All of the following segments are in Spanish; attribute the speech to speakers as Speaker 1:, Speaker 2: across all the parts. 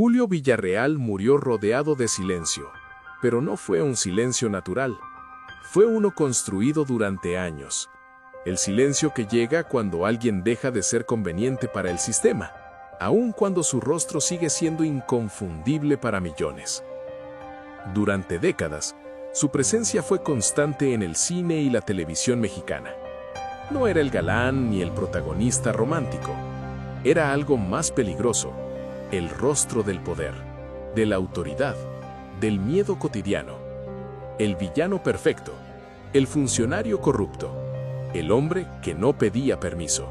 Speaker 1: Julio Villarreal murió rodeado de silencio, pero no fue un silencio natural. Fue uno construido durante años. El silencio que llega cuando alguien deja de ser conveniente para el sistema, aun cuando su rostro sigue siendo inconfundible para millones. Durante décadas, su presencia fue constante en el cine y la televisión mexicana. No era el galán ni el protagonista romántico. Era algo más peligroso, el rostro del poder, de la autoridad, del miedo cotidiano. El villano perfecto, el funcionario corrupto, el hombre que no pedía permiso.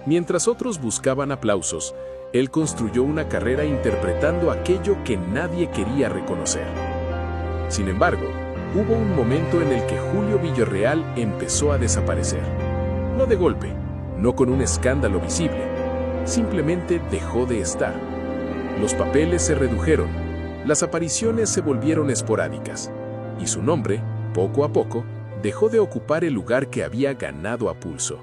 Speaker 1: Mientras otros buscaban aplausos, él construyó una carrera interpretando aquello que nadie quería reconocer. Sin embargo, hubo un momento en el que Julio Villarreal empezó a desaparecer. No de golpe, no con un escándalo visible, simplemente dejó de estar. Los papeles se redujeron, las apariciones se volvieron esporádicas, y su nombre, poco a poco, dejó de ocupar el lugar que había ganado a pulso.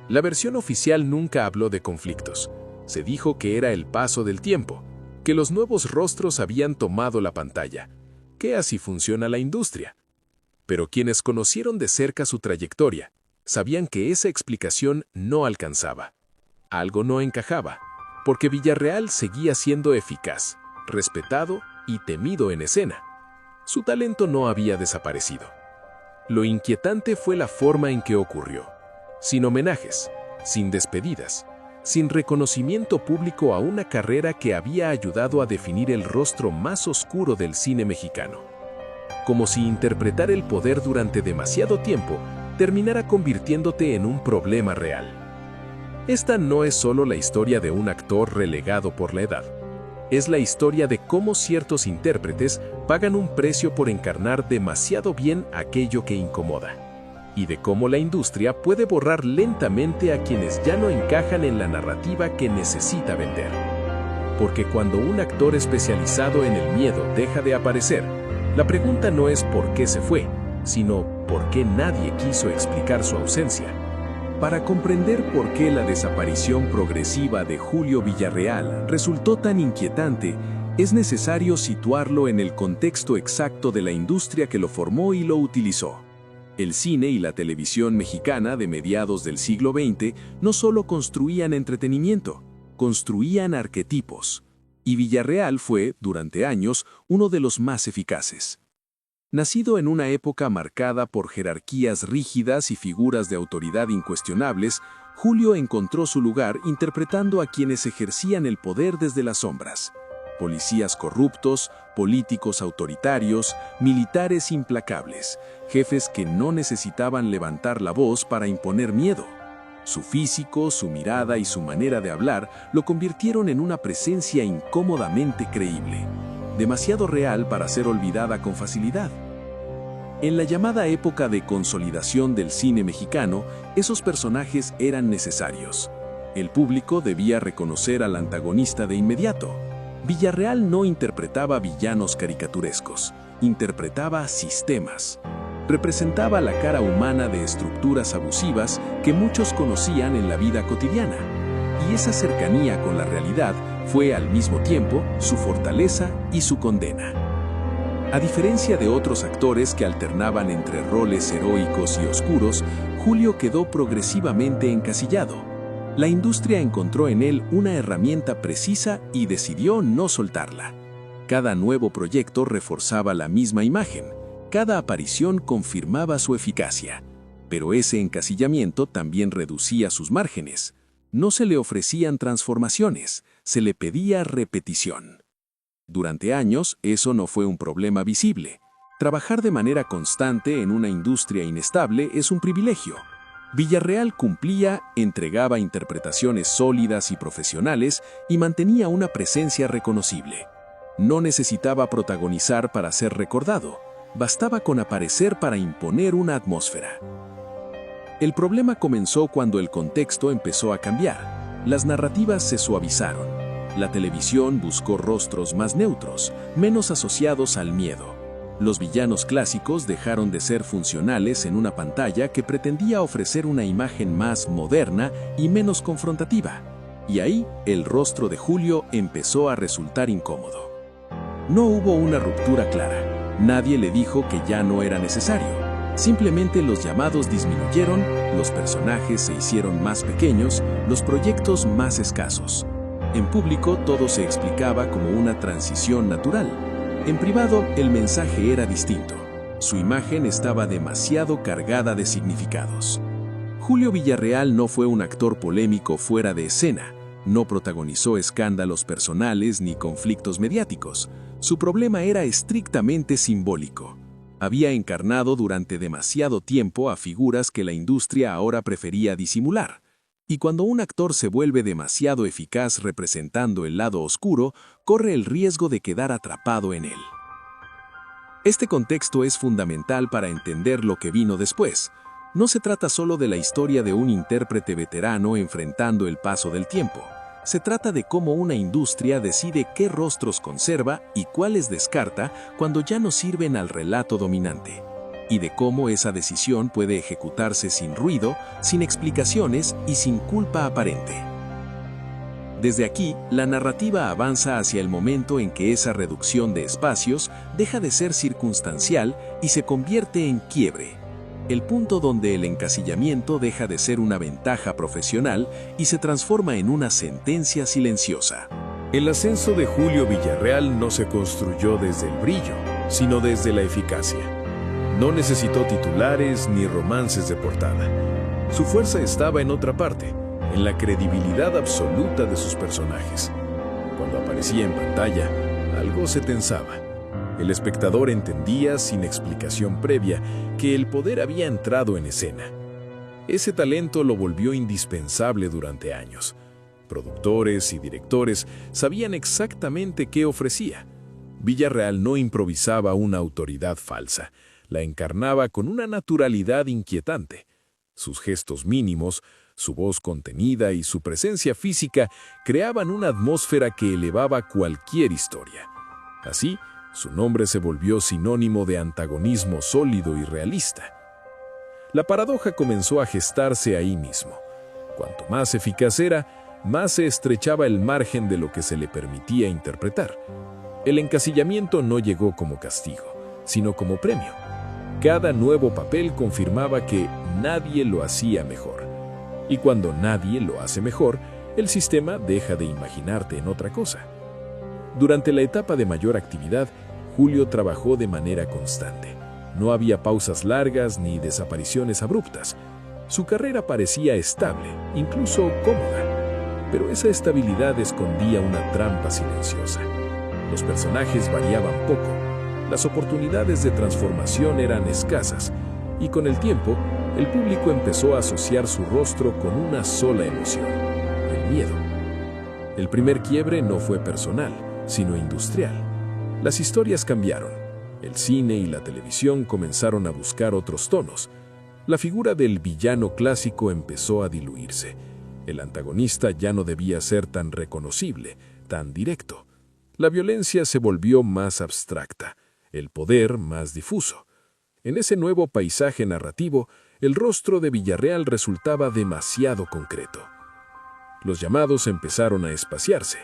Speaker 1: La versión oficial nunca habló de conflictos. Se dijo que era el paso del tiempo, que los nuevos rostros habían tomado la pantalla, que así funciona la industria. Pero quienes conocieron de cerca su trayectoria, sabían que esa explicación no alcanzaba. Algo no encajaba, porque Villarreal seguía siendo eficaz, respetado y temido en escena. Su talento no había desaparecido. Lo inquietante fue la forma en que ocurrió. Sin homenajes, sin despedidas, sin reconocimiento público a una carrera que había ayudado a definir el rostro más oscuro del cine mexicano. Como si interpretar el poder durante demasiado tiempo terminara convirtiéndote en un problema real. Esta no es solo la historia de un actor relegado por la edad. Es la historia de cómo ciertos intérpretes pagan un precio por encarnar demasiado bien aquello que incomoda, y de cómo la industria puede borrar lentamente a quienes ya no encajan en la narrativa que necesita vender. Porque cuando un actor especializado en el miedo deja de aparecer, la pregunta no es por qué se fue, sino por qué nadie quiso explicar su ausencia. Para comprender por qué la desaparición progresiva de Julio Villarreal resultó tan inquietante, es necesario situarlo en el contexto exacto de la industria que lo formó y lo utilizó. El cine y la televisión mexicana de mediados del siglo XX no solo construían entretenimiento, construían arquetipos. Y Villarreal fue, durante años, uno de los más eficaces. Nacido en una época marcada por jerarquías rígidas y figuras de autoridad incuestionables, Julio encontró su lugar interpretando a quienes ejercían el poder desde las sombras. Policías corruptos, políticos autoritarios, militares implacables, jefes que no necesitaban levantar la voz para imponer miedo. Su físico, su mirada y su manera de hablar lo convirtieron en una presencia incómodamente creíble, demasiado real para ser olvidada con facilidad. En la llamada época de consolidación del cine mexicano, esos personajes eran necesarios. El público debía reconocer al antagonista de inmediato. Villarreal no interpretaba villanos caricaturescos, interpretaba sistemas. Representaba la cara humana de estructuras abusivas que muchos conocían en la vida cotidiana. Y esa cercanía con la realidad fue al mismo tiempo su fortaleza y su condena. A diferencia de otros actores que alternaban entre roles heroicos y oscuros, Julio quedó progresivamente encasillado. La industria encontró en él una herramienta precisa y decidió no soltarla. Cada nuevo proyecto reforzaba la misma imagen, cada aparición confirmaba su eficacia, pero ese encasillamiento también reducía sus márgenes. No se le ofrecían transformaciones, se le pedía repetición. Durante años, eso no fue un problema visible. Trabajar de manera constante en una industria inestable es un privilegio. Villarreal cumplía, entregaba interpretaciones sólidas y profesionales y mantenía una presencia reconocible. No necesitaba protagonizar para ser recordado, bastaba con aparecer para imponer una atmósfera. El problema comenzó cuando el contexto empezó a cambiar. Las narrativas se suavizaron. La televisión buscó rostros más neutros, menos asociados al miedo. Los villanos clásicos dejaron de ser funcionales en una pantalla que pretendía ofrecer una imagen más moderna y menos confrontativa.
Speaker 2: Y ahí, el rostro de Julio empezó a resultar incómodo. No hubo una ruptura clara. Nadie le dijo que ya no era necesario. Simplemente los llamados disminuyeron, los personajes se hicieron más pequeños, los proyectos más escasos. En público todo se explicaba como una transición natural. En privado el mensaje era distinto. Su imagen estaba demasiado cargada de significados. Julio Villarreal no fue un actor polémico fuera de escena. No protagonizó escándalos personales ni conflictos mediáticos. Su problema era estrictamente simbólico. Había encarnado durante demasiado tiempo a figuras que la industria ahora prefería disimular. Y cuando un actor se vuelve demasiado eficaz representando el lado oscuro, corre el riesgo de quedar atrapado en él. Este contexto es fundamental para entender lo que vino después. No se trata solo de la historia de un intérprete veterano enfrentando el paso del tiempo. Se trata de cómo una industria decide qué rostros conserva y cuáles descarta cuando ya no sirven al relato dominante. Y de cómo esa decisión puede ejecutarse sin ruido, sin explicaciones y sin culpa aparente. Desde aquí, la narrativa avanza hacia el momento en que esa reducción de espacios deja de ser circunstancial y se convierte en quiebre. El punto donde el encasillamiento deja de ser una ventaja profesional y se transforma en una sentencia silenciosa.
Speaker 1: El ascenso de Julio Villarreal no se construyó desde el brillo, sino desde la eficacia. No necesitó titulares ni romances de portada. Su fuerza estaba en otra parte, en la credibilidad absoluta de sus personajes. Cuando aparecía en pantalla, algo se tensaba. El espectador entendía, sin explicación previa, que el poder había entrado en escena. Ese talento lo volvió indispensable durante años. Productores y directores sabían exactamente qué ofrecía. Villarreal no improvisaba una autoridad falsa, la encarnaba con una naturalidad inquietante. Sus gestos mínimos, su voz contenida y su presencia física creaban una atmósfera que elevaba cualquier historia. Así, su nombre se volvió sinónimo de antagonismo sólido y realista. La paradoja comenzó a gestarse ahí mismo. Cuanto más eficaz era, más se estrechaba el margen de lo que se le permitía interpretar. El encasillamiento no llegó como castigo, sino como premio. Cada nuevo papel confirmaba que nadie lo hacía mejor. Y cuando nadie lo hace mejor, el sistema deja de imaginarte en otra cosa. Durante la etapa de mayor actividad, Julio trabajó de manera constante. No había pausas largas ni desapariciones abruptas. Su carrera parecía estable, incluso cómoda. Pero esa estabilidad escondía una trampa silenciosa. Los personajes variaban poco, las oportunidades de transformación eran escasas, y con el tiempo, el público empezó a asociar su rostro con una sola emoción: el miedo. El primer quiebre no fue personal, sino industrial. Las historias cambiaron. El cine y la televisión comenzaron a buscar otros tonos. La figura del villano clásico empezó a diluirse. El antagonista ya no debía ser tan reconocible, tan directo. La violencia se volvió más abstracta, el poder más difuso. En ese nuevo paisaje narrativo, el rostro de Villarreal resultaba demasiado concreto. Los llamados empezaron a espaciarse,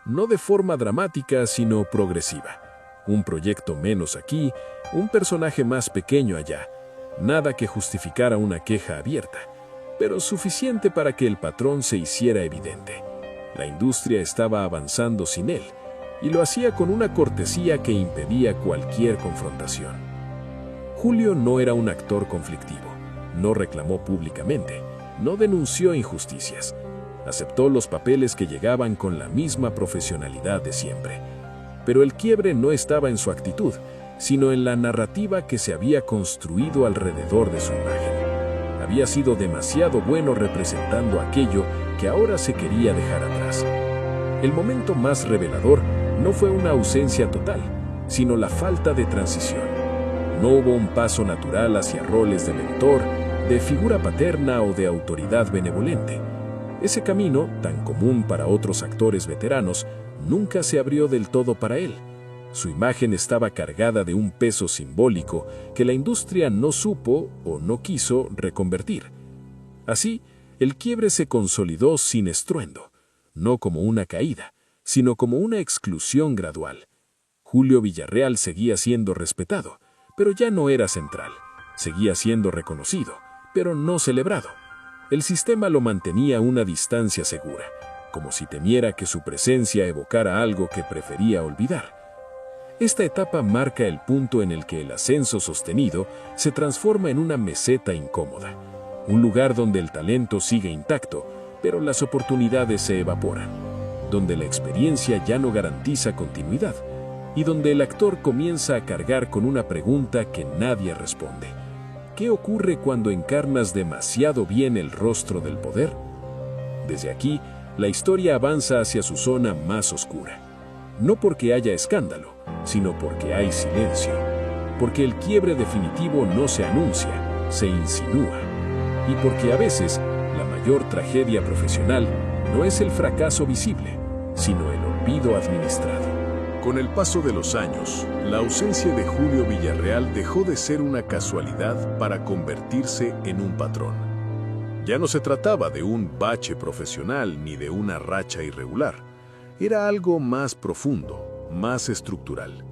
Speaker 1: no de forma dramática, sino progresiva. Un proyecto menos aquí, un personaje más pequeño allá. Nada que justificara una queja abierta, pero suficiente para que el patrón se hiciera evidente. La industria estaba avanzando sin él, y lo hacía con una cortesía que impedía cualquier confrontación. Julio no era un actor conflictivo, no reclamó públicamente, no denunció injusticias. Aceptó los papeles que llegaban con la misma profesionalidad de siempre. Pero el quiebre no estaba en su actitud, sino en la narrativa que se había construido alrededor de su imagen. Había sido demasiado bueno representando aquello que ahora se quería dejar atrás. El momento más revelador no fue una ausencia total, sino la falta de transición. No hubo un paso natural hacia roles de mentor, de figura paterna o de autoridad benevolente. Ese camino, tan común para otros actores veteranos, nunca se abrió del todo para él. Su imagen estaba cargada de un peso simbólico que la industria no supo o no quiso reconvertir. Así, el quiebre se consolidó sin estruendo. no como una caída, sino como una exclusión gradual. Julio Villarreal seguía siendo respetado, pero ya no era central. Seguía siendo reconocido, pero no celebrado. El sistema lo mantenía a una distancia segura, como si temiera que su presencia evocara algo que prefería olvidar. Esta etapa marca el punto en el que el ascenso sostenido se transforma en una meseta incómoda, un lugar donde el talento sigue intacto, pero las oportunidades se evaporan, donde la experiencia ya no garantiza continuidad y donde el actor comienza a cargar con una pregunta que nadie responde. ¿Qué ocurre cuando encarnas demasiado bien el rostro del poder? Desde aquí, la historia avanza hacia su zona más oscura. No porque haya escándalo, sino porque hay silencio. Porque el quiebre definitivo no se anuncia, se insinúa. Y porque a veces, la mayor tragedia profesional no es el fracaso visible, sino el olvido administrado.
Speaker 2: Con el paso de los años, la ausencia de Julio Villarreal dejó de ser una casualidad para convertirse en un patrón. Ya no se trataba de un bache profesional ni de una racha irregular. Era algo más profundo, más estructural.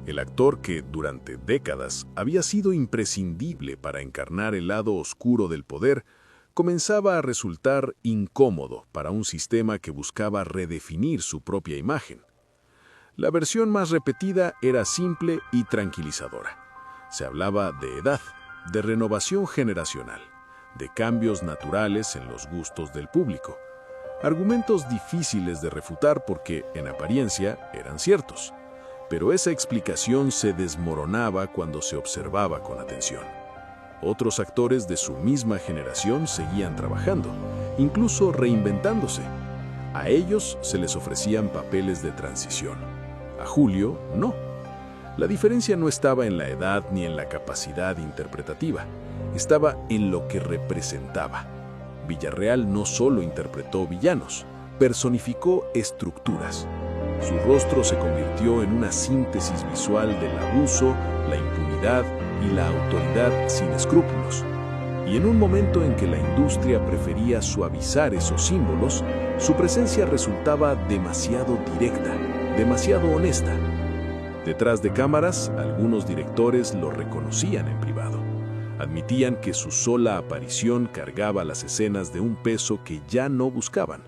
Speaker 2: El actor que, durante décadas, había sido imprescindible para encarnar el lado oscuro del poder, comenzaba a resultar incómodo para un sistema que buscaba redefinir su propia imagen. La versión más repetida era simple y tranquilizadora. Se hablaba de edad, de renovación generacional, de cambios naturales en los gustos del público. Argumentos difíciles de refutar porque, en apariencia, eran ciertos. Pero esa explicación se desmoronaba cuando se observaba con atención. Otros actores de su misma generación seguían trabajando, incluso reinventándose. A ellos se les ofrecían papeles de transición. A Julio, no. La diferencia no estaba en la edad ni en la capacidad interpretativa. Estaba en lo que representaba. Villarreal no solo interpretó villanos, personificó estructuras. Su rostro se convirtió en una síntesis visual del abuso, la impunidad y la autoridad sin escrúpulos. Y en un momento en que la industria prefería suavizar esos símbolos, su presencia resultaba demasiado directa, demasiado honesta. Detrás de cámaras, algunos directores lo reconocían en privado. Admitían que su sola aparición cargaba las escenas de un peso que ya no buscaban.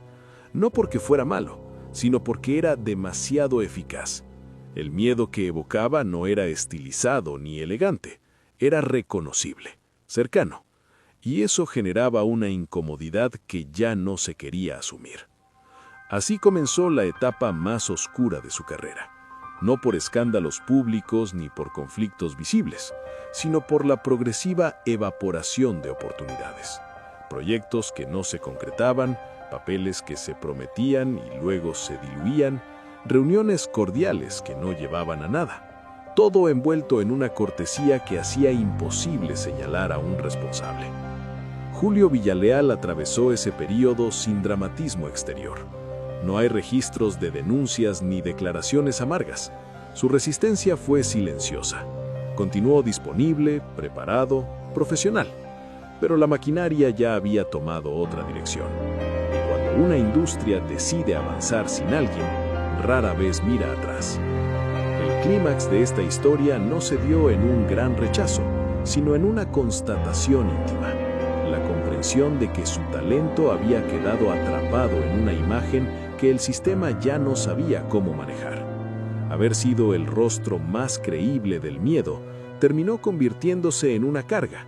Speaker 2: No porque fuera malo, sino porque era demasiado eficaz. El miedo que evocaba no era estilizado ni elegante, era reconocible, cercano. Y eso generaba una incomodidad que ya no se quería asumir. Así comenzó la etapa más oscura de su carrera. No por escándalos públicos ni por conflictos visibles, sino por la progresiva evaporación de oportunidades. Proyectos que no se concretaban, papeles que se prometían y luego se diluían, reuniones cordiales que no llevaban a nada. Todo envuelto en una cortesía que hacía imposible señalar a un responsable. Julio Villarreal atravesó ese período sin dramatismo exterior. No hay registros de denuncias ni declaraciones amargas. Su resistencia fue silenciosa. Continuó disponible, preparado, profesional. Pero la maquinaria ya había tomado otra dirección. Y cuando una industria decide avanzar sin alguien, rara vez mira atrás. El clímax de esta historia no se dio en un gran rechazo, sino en una constatación íntima. La comprensión de que su talento había quedado atrapado en una imagen que el sistema ya no sabía cómo manejar. Haber sido el rostro más creíble del miedo terminó convirtiéndose en una carga,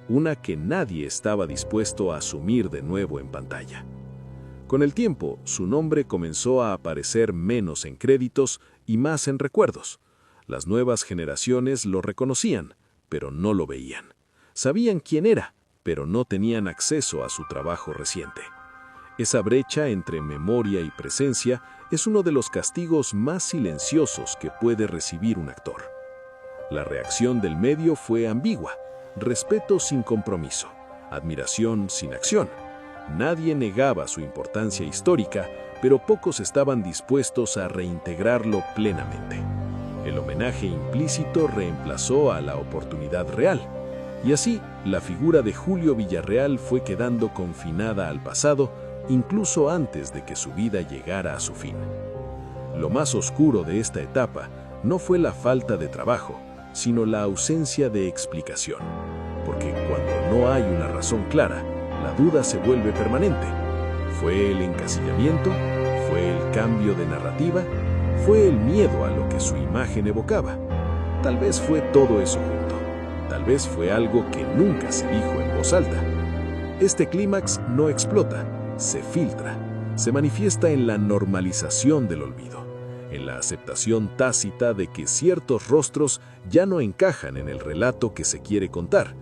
Speaker 2: una que nadie estaba dispuesto a asumir de nuevo en pantalla. Con el tiempo, su nombre comenzó a aparecer menos en créditos y más en recuerdos. Las nuevas generaciones lo reconocían, pero no lo veían. Sabían quién era, pero no tenían acceso a su trabajo reciente. Esa brecha entre memoria y presencia es uno de los castigos más silenciosos que puede recibir un actor. La reacción del medio fue ambigua: respeto sin compromiso, admiración sin acción. Nadie negaba su importancia histórica, pero pocos estaban dispuestos a reintegrarlo plenamente. El homenaje implícito reemplazó a la oportunidad real, y así la figura de Julio Villarreal fue quedando confinada al pasado, incluso antes de que su vida llegara a su fin. Lo más oscuro de esta etapa no fue la falta de trabajo, sino la ausencia de explicación, porque cuando no hay una razón clara, la duda se vuelve permanente. ¿Fue el encasillamiento? ¿Fue el cambio de narrativa? ¿Fue el miedo a lo que su imagen evocaba? Tal vez fue todo eso junto. Tal vez fue algo que nunca se dijo en voz alta. Este clímax no explota, se filtra, se manifiesta en la normalización del olvido, en la aceptación tácita de que ciertos rostros ya no encajan en el relato que se quiere contar,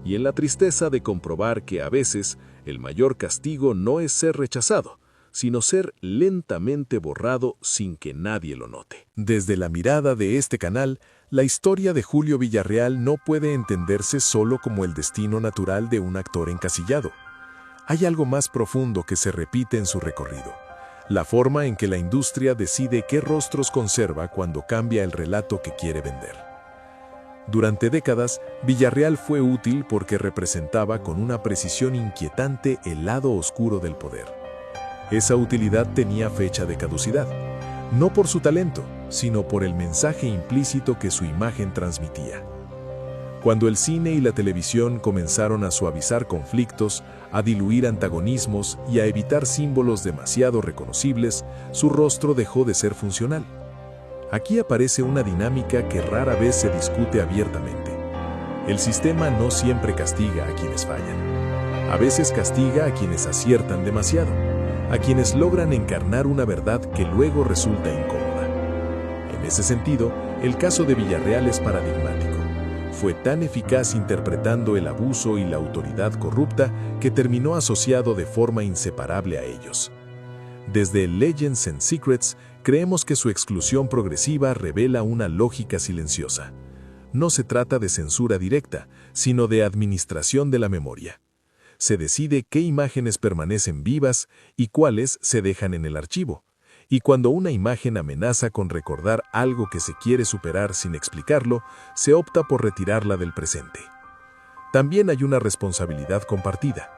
Speaker 2: y en la tristeza de comprobar que a veces el mayor castigo no es ser rechazado, sino ser lentamente borrado sin que nadie lo note.
Speaker 1: Desde la mirada de este canal, la historia de Julio Villarreal no puede entenderse solo como el destino natural de un actor encasillado. Hay algo más profundo que se repite en su recorrido: la forma en que la industria decide qué rostros conserva cuando cambia el relato que quiere vender. Durante décadas, Villarreal fue útil porque representaba con una precisión inquietante el lado oscuro del poder. Esa utilidad tenía fecha de caducidad, no por su talento, sino por el mensaje implícito que su imagen transmitía. Cuando el cine y la televisión comenzaron a suavizar conflictos, a diluir antagonismos y a evitar símbolos demasiado reconocibles, su rostro dejó de ser funcional. Aquí aparece una dinámica que rara vez se discute abiertamente. El sistema no siempre castiga a quienes fallan. A veces castiga a quienes aciertan demasiado, a quienes logran encarnar una verdad que luego resulta incómoda. En ese sentido, el caso de Villarreal es paradigmático. Fue tan eficaz interpretando el abuso y la autoridad corrupta que terminó asociado de forma inseparable a ellos. Desde Legends and Secrets, creemos que su exclusión progresiva revela una lógica silenciosa. No se trata de censura directa, sino de administración de la memoria. Se decide qué imágenes permanecen vivas y cuáles se dejan en el archivo. Y cuando una imagen amenaza con recordar algo que se quiere superar sin explicarlo, se opta por retirarla del presente. También hay una responsabilidad compartida.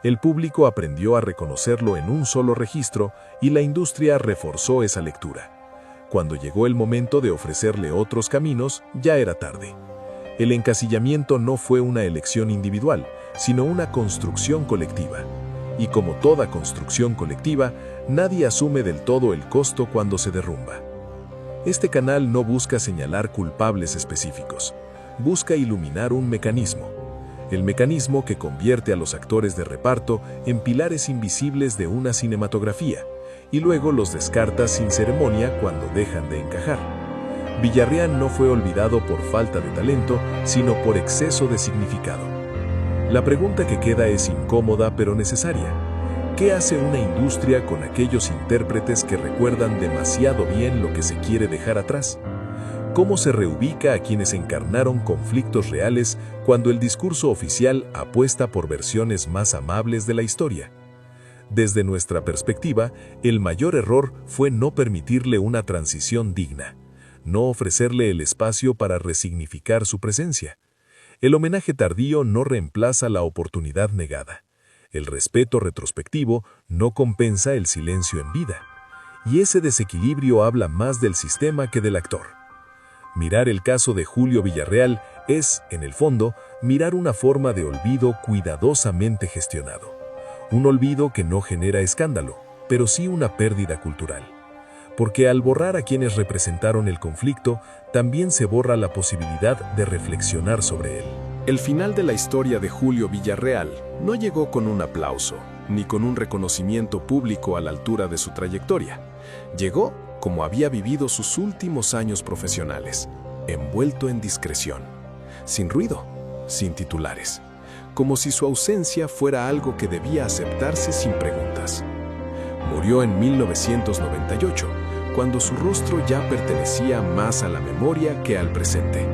Speaker 1: El público aprendió a reconocerlo en un solo registro y la industria reforzó esa lectura. Cuando llegó el momento de ofrecerle otros caminos, ya era tarde. El encasillamiento no fue una elección individual, sino una construcción colectiva. Y como toda construcción colectiva, nadie asume del todo el costo cuando se derrumba. Este canal no busca señalar culpables específicos, busca iluminar un mecanismo. El mecanismo que convierte a los actores de reparto en pilares invisibles de una cinematografía, y luego los descarta sin ceremonia cuando dejan de encajar. Villarreal no fue olvidado por falta de talento, sino por exceso de significado. La pregunta que queda es incómoda pero necesaria. ¿Qué hace una industria con aquellos intérpretes que recuerdan demasiado bien lo que se quiere dejar atrás? ¿Cómo se reubica a quienes encarnaron conflictos reales cuando el discurso oficial apuesta por versiones más amables de la historia? Desde nuestra perspectiva, el mayor error fue no permitirle una transición digna, no ofrecerle el espacio para resignificar su presencia. El homenaje tardío no reemplaza la oportunidad negada. El respeto retrospectivo no compensa el silencio en vida. Y ese desequilibrio habla más del sistema que del actor. Mirar el caso de Julio Villarreal es, en el fondo, mirar una forma de olvido cuidadosamente gestionado. Un olvido que no genera escándalo, pero sí una pérdida cultural. Porque al borrar a quienes representaron el conflicto, también se borra la posibilidad de reflexionar sobre él. El final de la historia de Julio Villarreal no llegó con un aplauso, ni con un reconocimiento público a la altura de su trayectoria. Llegó como había vivido sus últimos años profesionales, envuelto en discreción, sin ruido, sin titulares, como si su ausencia fuera algo que debía aceptarse sin preguntas. Murió en 1998, cuando su rostro ya pertenecía más a la memoria que al presente.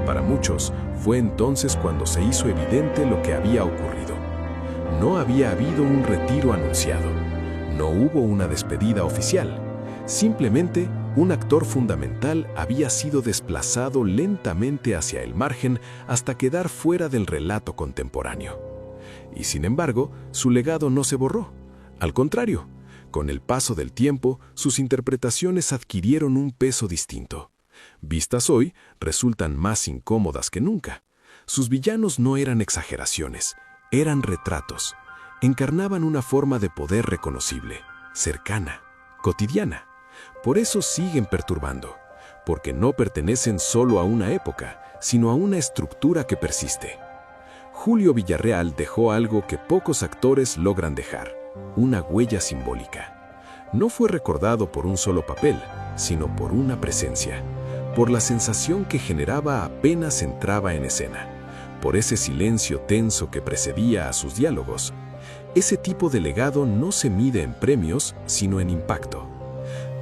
Speaker 1: Para muchos, fue entonces cuando se hizo evidente lo que había ocurrido. No había habido un retiro anunciado, no hubo una despedida oficial. Simplemente, un actor fundamental había sido desplazado lentamente hacia el margen hasta quedar fuera del relato contemporáneo. Y sin embargo, su legado no se borró. Al contrario, con el paso del tiempo, sus interpretaciones adquirieron un peso distinto. Vistas hoy, resultan más incómodas que nunca. Sus villanos no eran exageraciones, eran retratos. Encarnaban una forma de poder reconocible, cercana, cotidiana. Por eso siguen perturbando, porque no pertenecen solo a una época, sino a una estructura que persiste. Julio Villarreal dejó algo que pocos actores logran dejar, una huella simbólica. No fue recordado por un solo papel, sino por una presencia, por la sensación que generaba apenas entraba en escena, por ese silencio tenso que precedía a sus diálogos. Ese tipo de legado no se mide en premios, sino en impacto.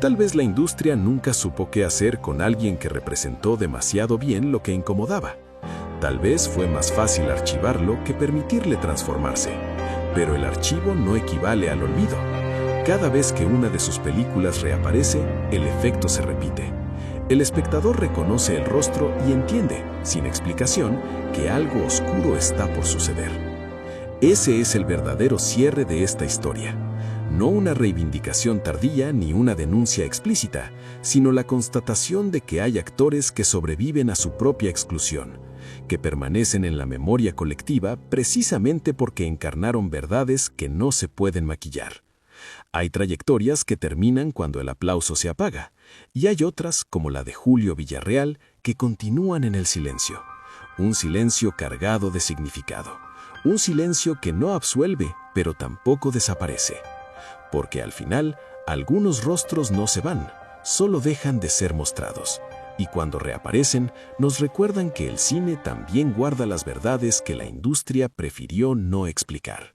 Speaker 1: Tal vez la industria nunca supo qué hacer con alguien que representó demasiado bien lo que incomodaba. Tal vez fue más fácil archivarlo que permitirle transformarse. Pero el archivo no equivale al olvido. Cada vez que una de sus películas reaparece, el efecto se repite. El espectador reconoce el rostro y entiende, sin explicación, que algo oscuro está por suceder. Ese es el verdadero cierre de esta historia. No una reivindicación tardía ni una denuncia explícita, sino la constatación de que hay actores que sobreviven a su propia exclusión, que permanecen en la memoria colectiva precisamente porque encarnaron verdades que no se pueden maquillar. Hay trayectorias que terminan cuando el aplauso se apaga, y hay otras, como la de Julio Villarreal, que continúan en el silencio. Un silencio cargado de significado. Un silencio que no absuelve, pero tampoco desaparece. Porque al final, algunos rostros no se van, solo dejan de ser mostrados. Y cuando reaparecen, nos recuerdan que el cine también guarda las verdades que la industria prefirió no explicar.